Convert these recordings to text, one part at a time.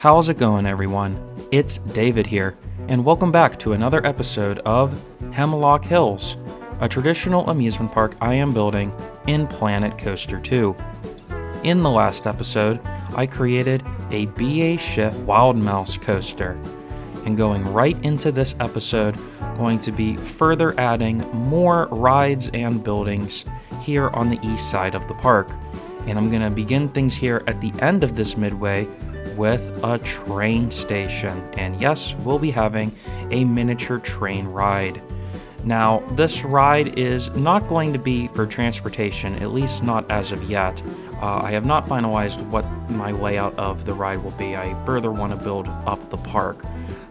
How's it going, everyone? It's David here, and welcome back to another episode of Hemlock Hills, a traditional amusement park I am building in Planet Coaster 2. In the last episode, I created a BA Shift Wild Mouse coaster, and going right into this episode, going to be further adding more rides and buildings here on the east side of the park. And I'm going to begin things here at the end of this midway with a train station, and yes, we'll be having a miniature train ride. Now, this ride is not going to be for transportation, at least not as of yet. I have not finalized what my layout of the ride will be. I further want to build up the park,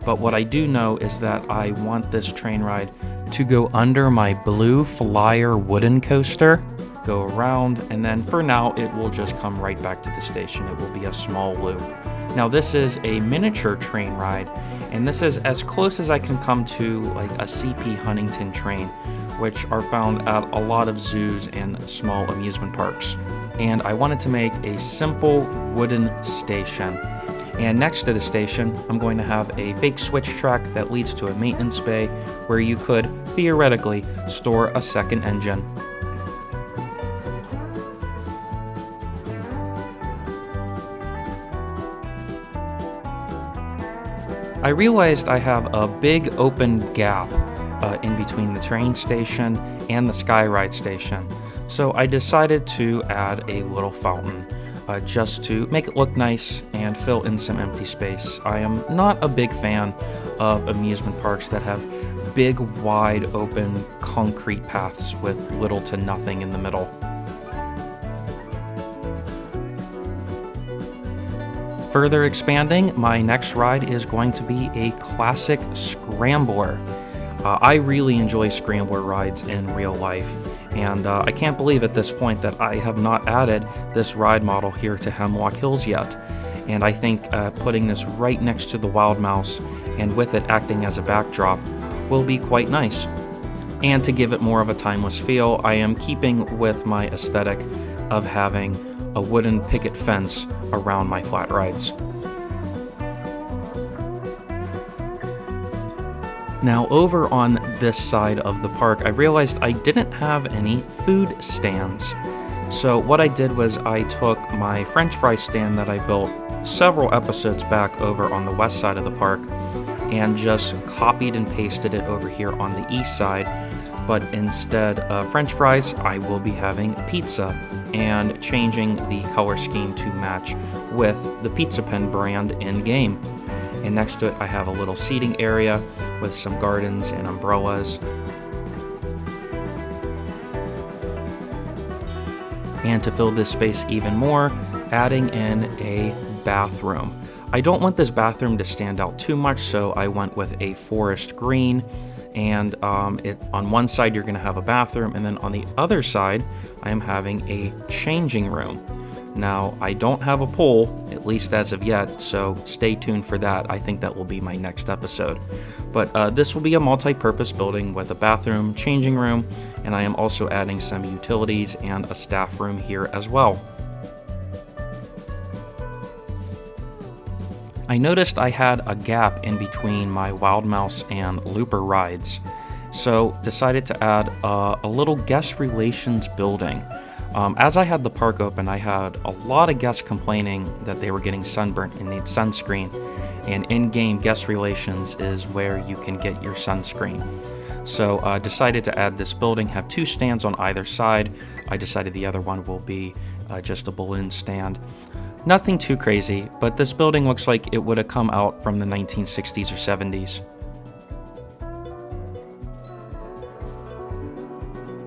but what I do know is that I want this train ride to go under my Blue Flyer wooden coaster, go around, and then for now it will just come right back to the station. It will be a small loop. Now, this is a miniature train ride, and this is as close as I can come to like a CP Huntington train, which are found at a lot of zoos and small amusement parks. And I wanted to make a simple wooden station. And next to the station, I'm going to have a fake switch track that leads to a maintenance bay where you could theoretically store a second engine. I realized I have a big open gap in between the train station and the Skyride station, so I decided to add a little fountain just to make it look nice and fill in some empty space. I am not a big fan of amusement parks that have big, wide open concrete paths with little to nothing in the middle. Further expanding, my next ride is going to be a classic scrambler. I really enjoy scrambler rides in real life, and I can't believe at this point that I have not added this ride model here to Hemlock Hills yet. And I think putting this right next to the Wild Mouse and with it acting as a backdrop will be quite nice. And to give it more of a timeless feel, I am keeping with my aesthetic of having a wooden picket fence around my flat rides. Now, over on this side of the park, I realized I didn't have any food stands. So what I did was I took my French fry stand that I built several episodes back over on the west side of the park and just copied and pasted it over here on the east side. But instead of French fries, I will be having pizza and changing the color scheme to match with the Pizza Pen brand in-game. And next to it, I have a little seating area with some gardens and umbrellas. And to fill this space even more, adding in a bathroom. I don't want this bathroom to stand out too much, so I went with a forest green. And on one side you're going to have a bathroom, and then on the other side I am having a changing room. Now, I don't have a pool, at least as of yet, so stay tuned for that. I think that will be my next episode. But this will be a multi-purpose building with a bathroom, changing room, and I am also adding some utilities and a staff room here as well. I noticed I had a gap in between my Wild Mouse and Looper rides, so decided to add a little guest relations building. As I had the park open, I had a lot of guests complaining that they were getting sunburnt and need sunscreen, and in-game guest relations is where you can get your sunscreen. So decided to add this building, have two stands on either side. I decided the other one will be just a balloon stand. Nothing too crazy, but this building looks like it would have come out from the 1960s or 70s.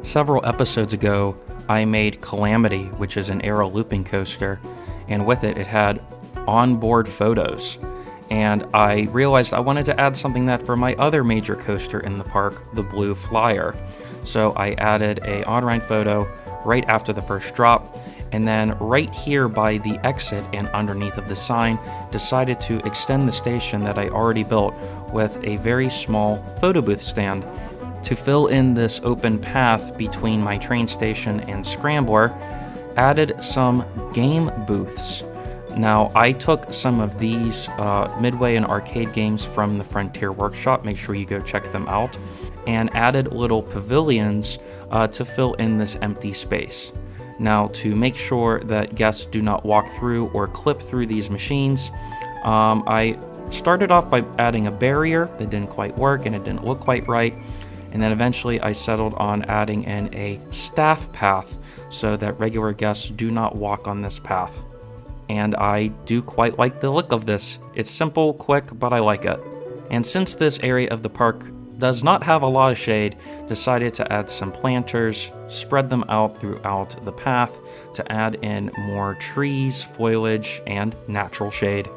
Several episodes ago, I made Calamity, which is an aero looping coaster, and with it, it had onboard photos. And I realized I wanted to add something that for my other major coaster in the park, the Blue Flyer. So I added a on-ride photo right after the first drop, and then right here by the exit and underneath of the sign, decided to extend the station that I already built with a very small photo booth stand to fill in this open path between my train station and scrambler. Added some game booths Now, I took some of these midway and arcade games from the Frontier Workshop, make sure you go check them out, and added little pavilions to fill in this empty space. Now, to make sure that guests do not walk through or clip through these machines, I started off by adding a barrier that didn't quite work and it didn't look quite right, and then eventually I settled on adding in a staff path so that regular guests do not walk on this path. And I do quite like the look of this. It's simple, quick, but I like it. And since this area of the park does not have a lot of shade, decided to add some planters, spread them out throughout the path to add in more trees, foliage, and natural shade.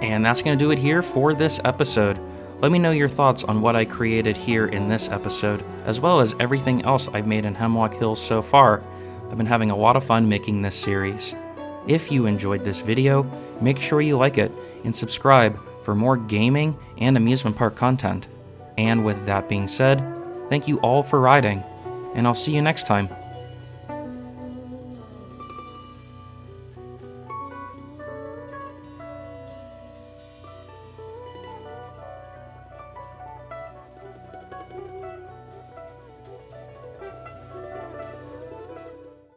And that's going to do it here for this episode. Let me know your thoughts on what I created here in this episode, as well as everything else I've made in Hemlock Hills so far. I've been having a lot of fun making this series. If you enjoyed this video, make sure you like it and subscribe for more gaming and amusement park content. And with that being said, thank you all for riding, and I'll see you next time.